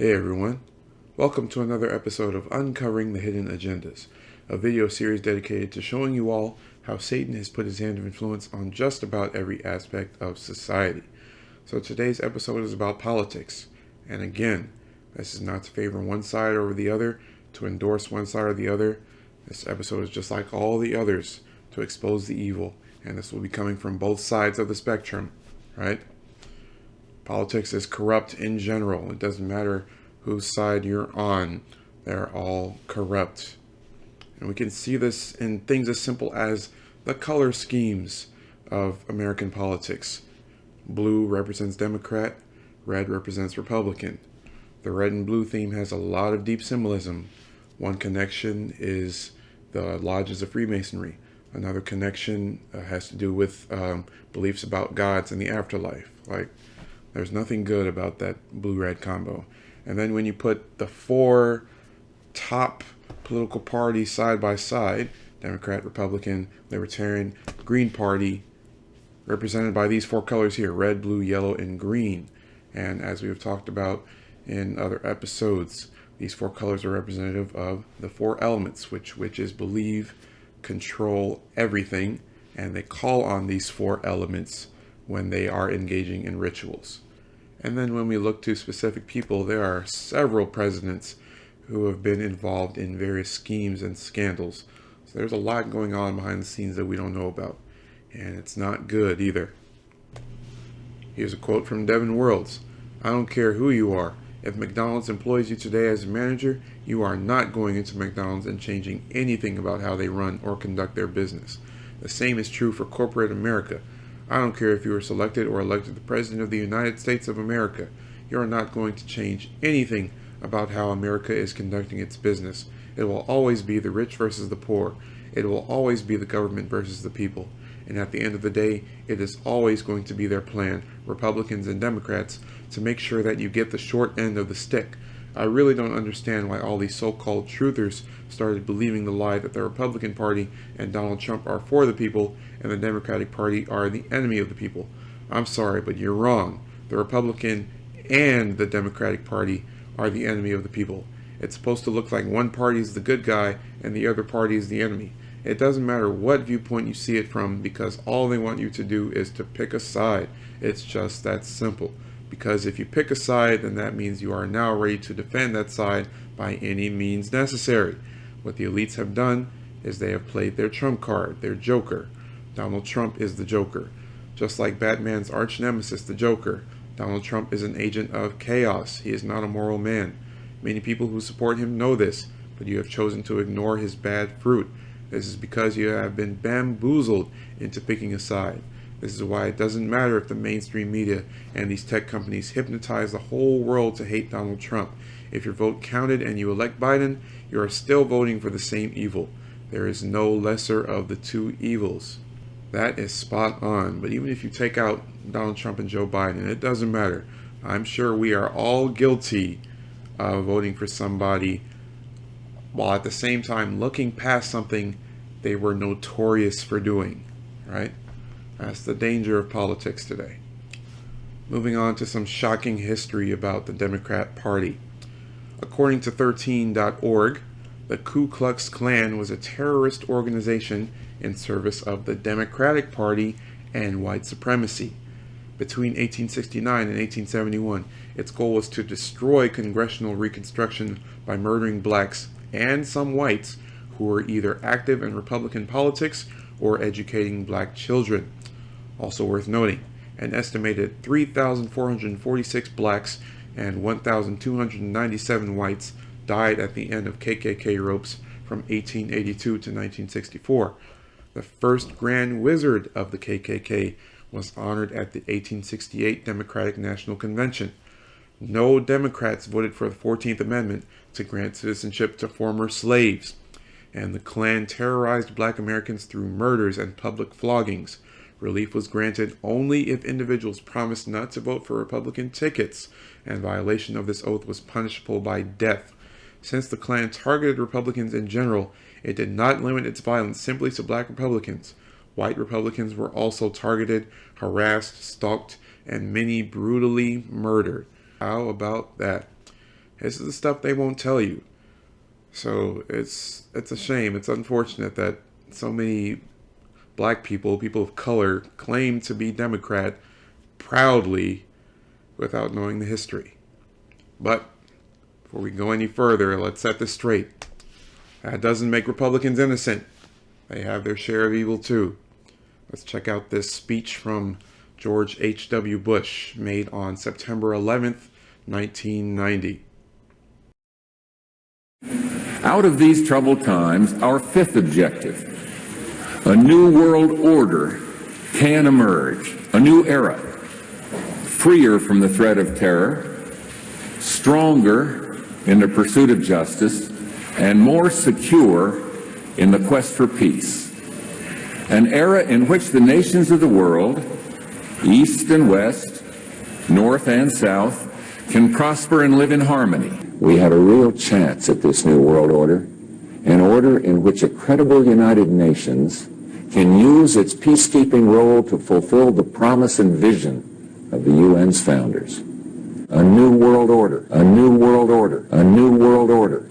Hey everyone, welcome to another episode of Uncovering the Hidden Agendas, a video series dedicated to showing you all how Satan has put his hand of influence on just about every aspect of society. So today's episode is about politics, and again, this is not to favor one side over the other, to endorse one side or the other. This episode is just like all the others, to expose the evil, and this will be coming from both sides of the spectrum, right? Politics is corrupt in general. It doesn't matter whose side you're on. They're all corrupt. And we can see this in things as simple as the color schemes of American politics. Blue represents Democrat, red represents Republican. The red and blue theme has a lot of deep symbolism. One connection is the lodges of Freemasonry. Another connection has to do with beliefs about gods and the afterlife. There's nothing good about that blue-red combo. And then when you put the four top political parties side by side, Democrat, Republican, Libertarian, Green Party, represented by these four colors here, red, blue, yellow, and green. And as we've talked about in other episodes, these four colors are representative of the four elements, which is believe, control everything, and they call on these four elements when they are engaging in rituals. And then when we look to specific people, there are several presidents who have been involved in various schemes and scandals. So there's a lot going on behind the scenes that we don't know about. And it's not good either. Here's a quote from Devin Worlds. "I don't care who you are. If McDonald's employs you today as a manager, you are not going into McDonald's and changing anything about how they run or conduct their business. The same is true for corporate America. I don't care if you are selected or elected the President of the United States of America. You are not going to change anything about how America is conducting its business. It will always be the rich versus the poor. It will always be the government versus the people. And at the end of the day, it is always going to be their plan, Republicans and Democrats, to make sure that you get the short end of the stick. I really don't understand why all these so-called truthers started believing the lie that the Republican Party and Donald Trump are for the people and the Democratic Party are the enemy of the people. I'm sorry, but you're wrong. The Republican and the Democratic Party are the enemy of the people. It's supposed to look like one party is the good guy and the other party is the enemy. It doesn't matter what viewpoint you see it from, because all they want you to do is to pick a side. It's just that simple. Because if you pick a side, then that means you are now ready to defend that side by any means necessary. What the elites have done is they have played their trump card, their joker. Donald Trump is the Joker. Just like Batman's arch nemesis, the Joker, Donald Trump is an agent of chaos. He is not a moral man. Many people who support him know this, but you have chosen to ignore his bad fruit. This is because you have been bamboozled into picking a side. This is why it doesn't matter if the mainstream media and these tech companies hypnotize the whole world to hate Donald Trump. If your vote counted and you elect Biden, you are still voting for the same evil. There is no lesser of the two evils." That is spot on. But even if you take out Donald Trump and Joe Biden, it doesn't matter. I'm sure we are all guilty of voting for somebody while at the same time looking past something they were notorious for doing, right? That's the danger of politics today. Moving on to some shocking history about the Democrat Party. According to 13.org, the Ku Klux Klan was a terrorist organization in service of the Democratic Party and white supremacy. Between 1869 and 1871, its goal was to destroy congressional Reconstruction by murdering blacks and some whites who were either active in Republican politics or educating black children. Also worth noting, an estimated 3,446 blacks and 1,297 whites died at the end of KKK ropes from 1882 to 1964. The first Grand Wizard of the KKK was honored at the 1868 Democratic National Convention. No Democrats voted for the 14th Amendment to grant citizenship to former slaves. And the Klan terrorized black Americans through murders and public floggings. Relief was granted only if individuals promised not to vote for Republican tickets, and violation of this oath was punishable by death. Since the Klan targeted Republicans in general, it did not limit its violence simply to black Republicans. White Republicans were also targeted, harassed, stalked, and many brutally murdered. How about that? This is the stuff they won't tell you. So it's a shame. It's unfortunate that so many black people, people of color, claim to be Democrat proudly without knowing the history. But before we go any further, let's set this straight. That doesn't make Republicans innocent. They have their share of evil too. Let's check out this speech from George H.W. Bush made on September 11th, 1990. Out of these troubled times, our fifth objective, a new world order, can emerge, a new era, freer from the threat of terror, stronger in the pursuit of justice, and more secure in the quest for peace. An era in which the nations of the world, East and West, North and South, can prosper and live in harmony. We have a real chance at this new world order, an order in which a credible United Nations can use its peacekeeping role to fulfill the promise and vision of the UN's founders. A new world order, a new world order, a new world order.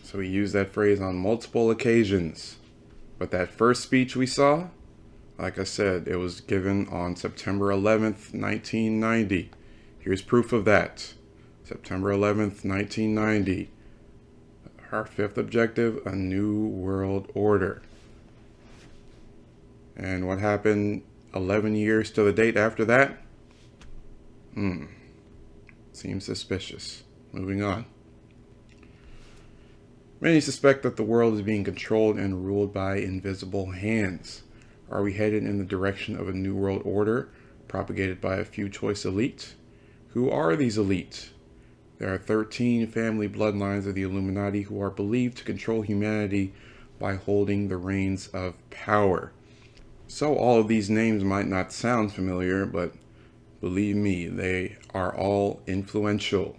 So he used that phrase on multiple occasions. But that first speech we saw, like I said, it was given on September 11th, 1990. Here's proof of that. September 11th, 1990. Our fifth objective, a new world order. And what happened 11 years to the date after that? Seems suspicious. Moving on. Many suspect that the world is being controlled and ruled by invisible hands. Are we headed in the direction of a new world order propagated by a few choice elite? Who are these elite? There are 13 family bloodlines of the Illuminati who are believed to control humanity by holding the reins of power. So all of these names might not sound familiar, but believe me, they are all influential.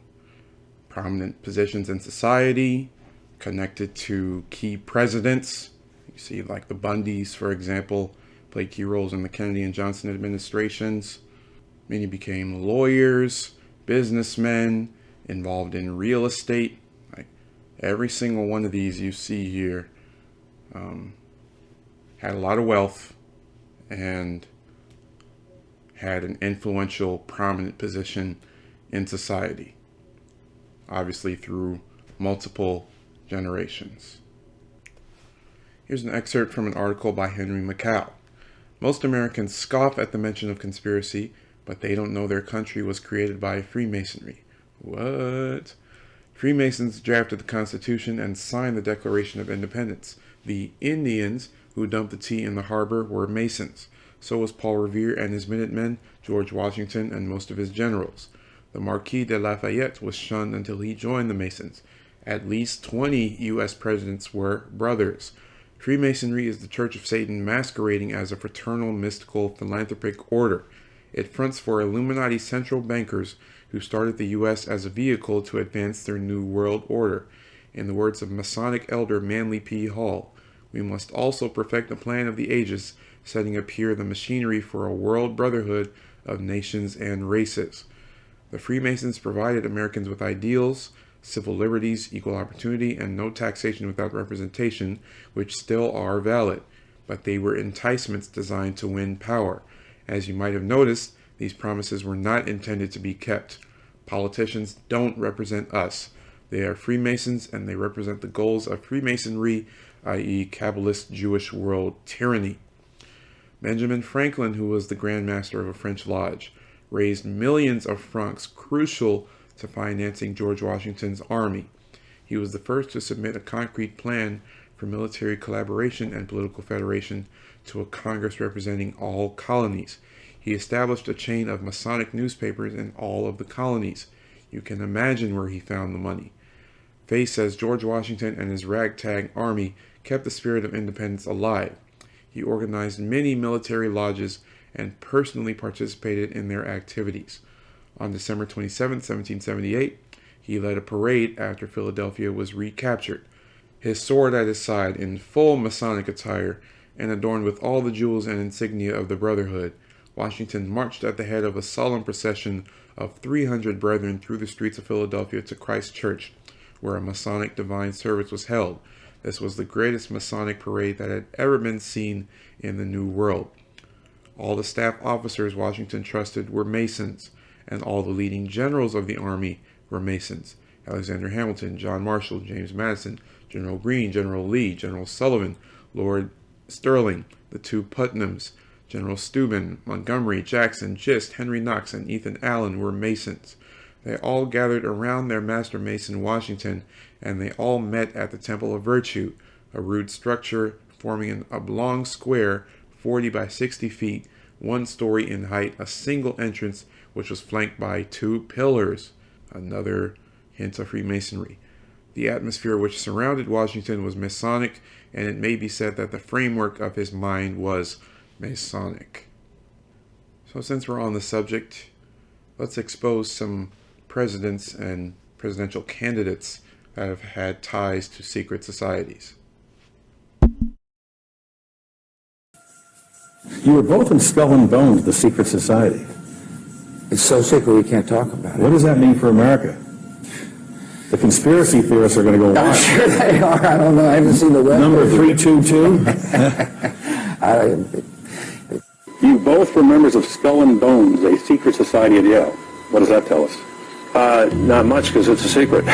Prominent positions in society, connected to key presidents. You see, like the Bundys, for example, played key roles in the Kennedy and Johnson administrations. Many became lawyers, businessmen, involved in real estate. Like every single one of these you see here had a lot of wealth and had an influential, prominent position in society. Obviously through multiple generations. Here's an excerpt from an article by Henry McCall. Most Americans scoff at the mention of conspiracy, but they don't know their country was created by Freemasonry. What? Freemasons drafted the Constitution and signed the Declaration of Independence. The Indians who dumped the tea in the harbor were Masons. So was Paul Revere and his Minutemen, George Washington, and most of his generals. The Marquis de Lafayette was shunned until he joined the Masons. At least 20 U.S. presidents were brothers. Freemasonry is the Church of Satan masquerading as a fraternal, mystical, philanthropic order. It fronts for Illuminati central bankers who started the U.S. as a vehicle to advance their new world order. In the words of Masonic elder Manly P. Hall, we must also perfect the plan of the ages, setting up here the machinery for a world brotherhood of nations and races. The Freemasons provided Americans with ideals, civil liberties, equal opportunity, and no taxation without representation, which still are valid, but they were enticements designed to win power. As you might have noticed, these promises were not intended to be kept. Politicians don't represent us. They are Freemasons, and they represent the goals of Freemasonry, i.e. Kabbalist Jewish world tyranny. Benjamin Franklin, who was the Grand Master of a French lodge, raised millions of francs crucial to financing George Washington's army. He was the first to submit a concrete plan for military collaboration and political federation to a Congress representing all colonies. He established a chain of Masonic newspapers in all of the colonies. You can imagine where he found the money. Fay says George Washington and his ragtag army kept the spirit of independence alive. He organized many military lodges and personally participated in their activities. On December 27, 1778, he led a parade after Philadelphia was recaptured. His sword at his side in full Masonic attire and adorned with all the jewels and insignia of the Brotherhood, Washington marched at the head of a solemn procession of 300 brethren through the streets of Philadelphia to Christ Church, where a Masonic divine service was held. This was the greatest Masonic parade that had ever been seen in the New World. All the staff officers Washington trusted were Masons, and all the leading generals of the Army were Masons. Alexander Hamilton, John Marshall, James Madison, General Greene, General Lee, General Sullivan, Lord Sterling, the two Putnams, General Steuben, Montgomery, Jackson, Gist, Henry Knox, and Ethan Allen were Masons. They all gathered around their master Mason, Washington, and they all met at the Temple of Virtue, a rude structure forming an oblong square 40 by 60 feet, 1 story in height, a single entrance which was flanked by 2 pillars, another hint of Freemasonry. The atmosphere which surrounded Washington was Masonic, and it may be said that the framework of his mind was Masonic. So since we're on the subject, let's expose some presidents and presidential candidates that have had ties to secret societies. You were both in Skull and Bones, the secret society. It's so secret we can't talk about What it. does that mean for America? The conspiracy theorists are going to go I'm wild. sure they are. I don't know. I haven't seen the web. Number 322. You both were members of Skull and Bones, a secret society at Yale. What does that tell us? Not much, because it's a secret.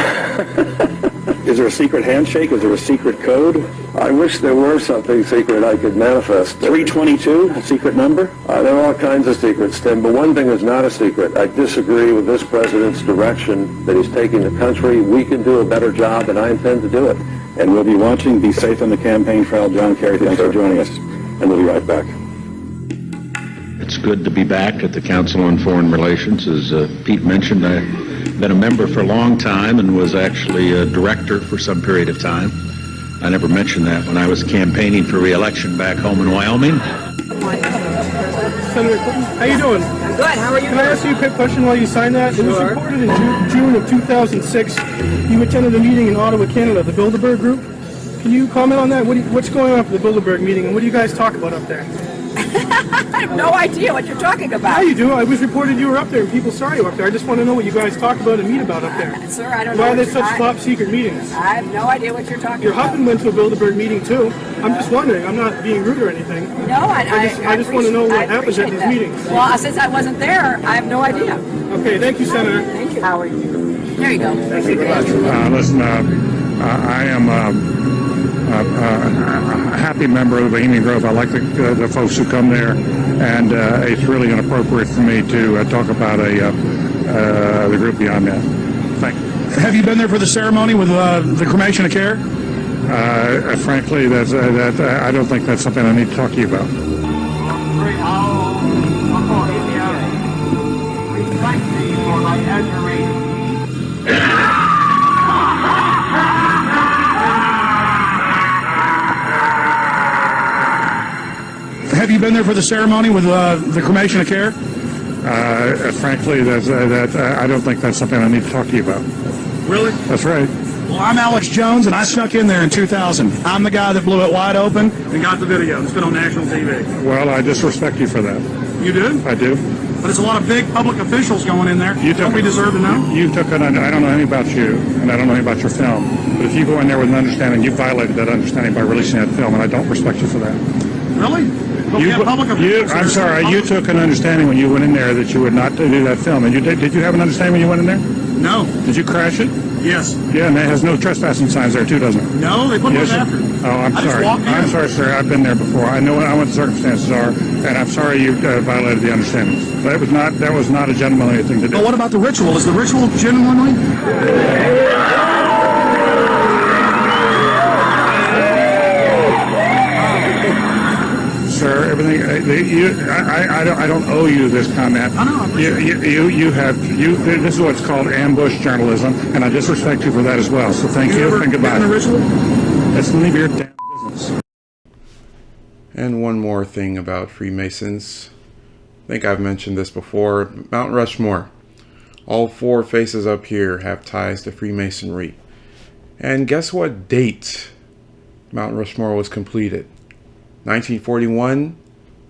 Is there a secret handshake? Is there a secret code? I wish there were something secret I could manifest. 322, a secret number? There are all kinds of secrets, Tim, but one thing is not a secret. I disagree with this president's direction that he's taking the country. We can do a better job, and I intend to do it. And we'll be watching. Be safe on the campaign trail. John Kerry, thanks for joining us. And we'll be right back. It's good to be back at the Council on Foreign Relations. As Pete mentioned, I've been a member for a long time and was actually a director for some period of time. I never mentioned that when I was campaigning for re-election back home in Wyoming. Senator Clinton, how you doing? I'm good. How are you? Can I ask you a quick question while you sign that? It was reported in June of 2006 you attended a meeting in Ottawa, Canada, the Bilderberg Group. Can you comment on that? What's going on for the Bilderberg meeting, and what do you guys talk about up there? I have no idea what you're talking about. Yeah, you do. I was reported you were up there, and people saw you up there. I just want to know what you guys talk about and meet about up there. Sir, I don't know. Why are they such top secret meetings? I have no idea what you're talking Your about. husband went to a Bilderberg meeting too. I'm just wondering. I'm not being rude or anything. No, I just want to know what happens at these meetings. Well, since I wasn't there, I have no idea. Okay, thank you, Senator. Thank you. How are you? There you go. Thank you very much. Listen, I am a happy member of the Bohemian Grove. I like the folks who come there, and it's really inappropriate for me to talk about the group beyond that. Thank you. Have you been there for the ceremony with the cremation of care? Frankly, I don't think that's something I need to talk to you about. Have you been there for the ceremony with the cremation of care? Frankly, I don't think that's something I need to talk to you about. Really? That's right. Well, I'm Alex Jones, and I snuck in there in 2000. I'm the guy that blew it wide open and got the video. It's been on national TV. Well, I just respect you for that. You do? I do. But it's a lot of big public officials going in there. Don't we deserve to know? I don't know anything about you, and I don't know anything about your film. But if you go in there with an understanding, you violated that understanding by releasing that film, and I don't respect you for that. Really? But we have public officials there. I'm sorry, you took an understanding when you went in there that you would not do that film. And did you have an understanding when you went in there? No. Did you crash it? Yes. Yeah, and it has no trespassing signs there too, doesn't it? No, they put those after. Oh, I'm sorry. I'm sorry, sir. I've been there before. I know what the circumstances are, and I'm sorry you violated the understandings. That was not a gentlemanly thing to do. But what about the ritual? Is the ritual genuinely? Sir, everything. I don't owe you this comment. I know. This is what's called ambush journalism, and I disrespect you for that as well. So thank you and goodbye. The ritual? That's none of your damn business. And one more thing about Freemasons. I think I've mentioned this before. Mount Rushmore. All 4 faces up here have ties to Freemasonry. And guess what date Mount Rushmore was completed? 1941,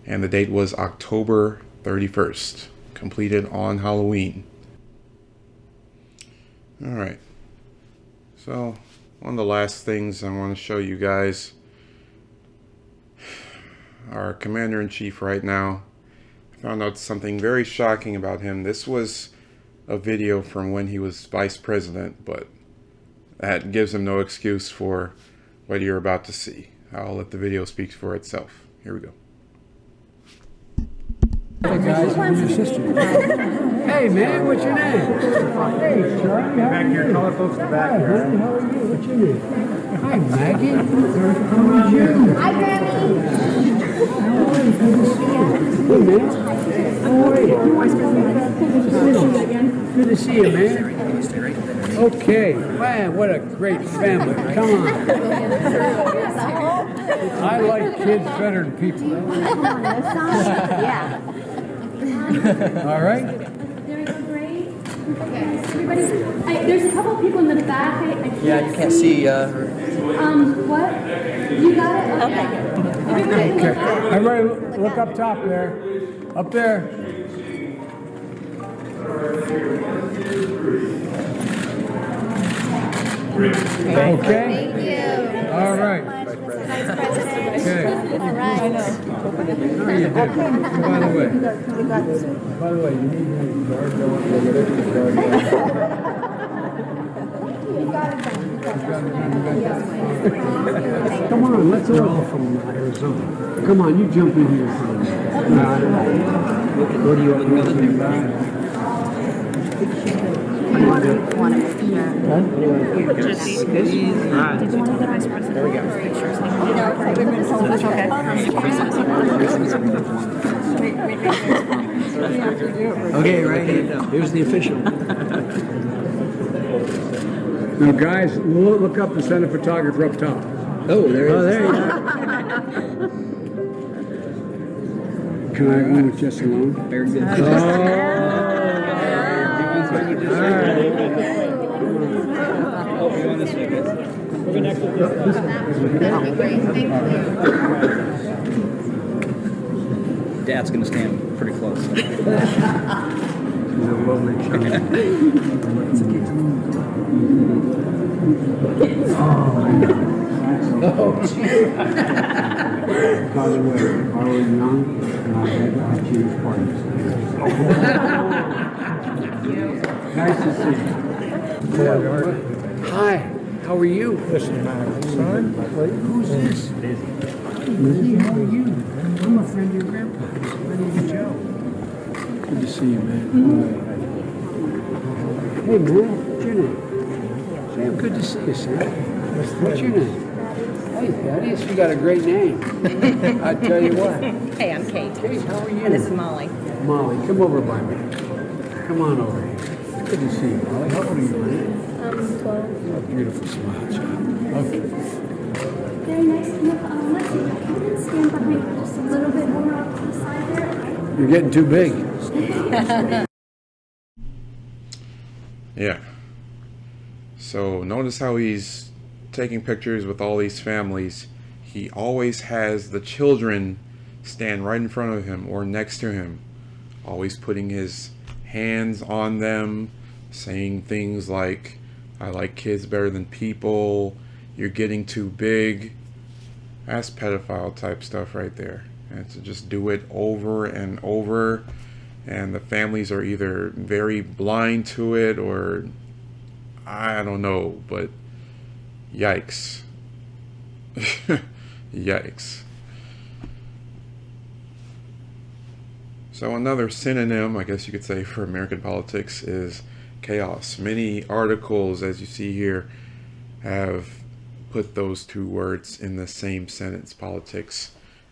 and the date was October 31st, completed on Halloween. All right. So, one of the last things I want to show you guys, our commander-in-chief right now, found out something very shocking about him. This was a video from when he was vice president, but that gives him no excuse for what you're about to see. I'll let the video speak for itself. Here we go. Hey guys, I'm your sister. Hey man, what's your name? Hey Charlie, how are you? Color folks in the back here. Hi, how are you? What's your name? Hi Maggie. How are you? Hi Grammy. How are you? Good to see you. Hey man. How are you? Good to see you, man. Okay, man, what a great family. Come on. I like kids better than people. Yeah. All right. There you go, great. Okay, everybody. There's a couple people in the back. I can't see her. What? You got it? Okay. Everybody look up. Everybody look up top there. Up there. Okay. Thank you. All right. Vice President. Okay. All right. No, you did. By the way, you need to guard Come on, let's all from Arizona. Come on, you jump in here for a minute. What do you want to do? Want to make sure. Did you want to get Vice President? There we go. Pictures. Okay, right here. Here's the official. Now, guys, look up and send a photographer up top. Oh, there he is. There you go. Can I go with Jess alone? Very good. Dad's going to stand pretty close. She's a lovely child. Oh, by the way, I was young and I had Jewish parties. Nice to see you. Hi, how are you? Listen, my son. Who's this? Lizzie, how are you? I'm a friend of your grandpa's. My name's Joe. Good to see you, man. Hey, man, what's your name? Sam, good to see you, Sam. What's your name? Hey, Thaddeus, you got a great name. I tell you what. Hey, I'm Kate. Kate, how are you? And this is Molly. Molly, come over by me. Come on over here. Good to see you, Molly. How old are you, man? I'm 12. Oh, beautiful smile, child. Okay. Very nice. Let's see. Come and stand behind just a little bit more off to the side there. You're getting too big. Yeah. So notice how he's taking pictures with all these families. He always has the children stand right in front of him or next to him, always putting his hands on them, saying things like, I like kids better than people, you're getting too big. That's pedophile type stuff right there. And to just do it over and over, and the families are either very blind to it or I don't know, but yikes. Yikes. So another synonym, I guess you could say, for American politics is chaos. Many articles, as you see here, have put those two words in the same sentence, politics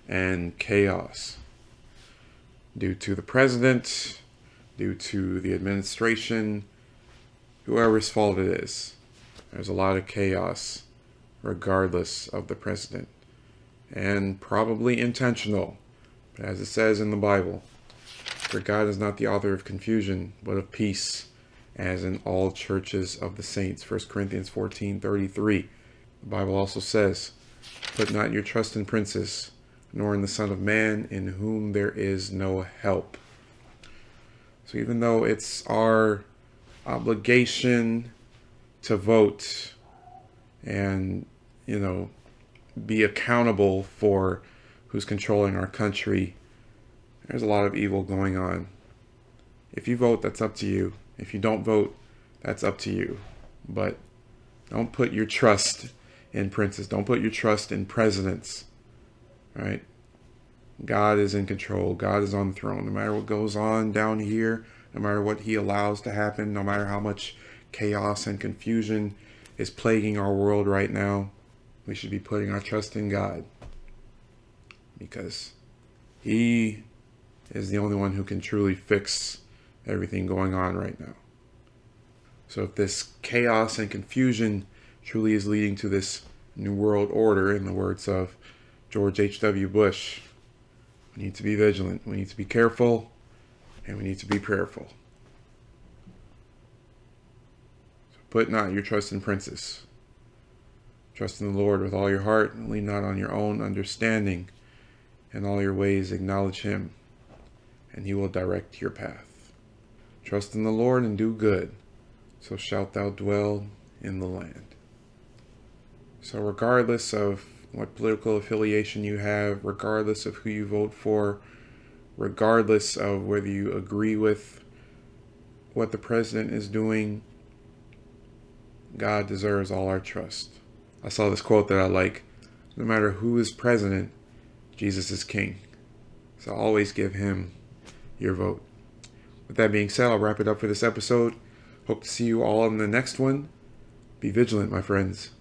and chaos. Due to the president, due to the administration, whoever's fault it is, there's a lot of chaos regardless of the president. And probably intentional. But as it says in the Bible, for God is not the author of confusion, but of peace, as in all churches of the saints. 1 Corinthians 14:33. The Bible also says, put not your trust in princes, nor in the Son of Man, in whom there is no help. So even though it's our obligation to vote and, be accountable for who's controlling our country, there's a lot of evil going on. If you vote, that's up to you. If you don't vote, that's up to you. But don't put your trust in princes. Don't put your trust in presidents. Right? God is in control. God is on the throne. No matter what goes on down here, no matter what he allows to happen, no matter how much chaos and confusion is plaguing our world right now, we should be putting our trust in God, because he is the only one who can truly fix everything going on right now. So if this chaos and confusion truly is leading to this new world order, in the words of George H.W. Bush, we need to be vigilant, we need to be careful, and we need to be prayerful. So put not your trust in princes. Trust in the Lord with all your heart, and lean not on your own understanding. In all your ways acknowledge him, and he will direct your path. Trust in the Lord and do good, so shalt thou dwell in the land. So regardless of what political affiliation you have, regardless of who you vote for, regardless of whether you agree with what the president is doing, God deserves all our trust. I saw this quote that I like: no matter who is president, Jesus is king. So always give him your vote. With that being said, I'll wrap it up for this episode. Hope to see you all in the next one. Be vigilant, my friends.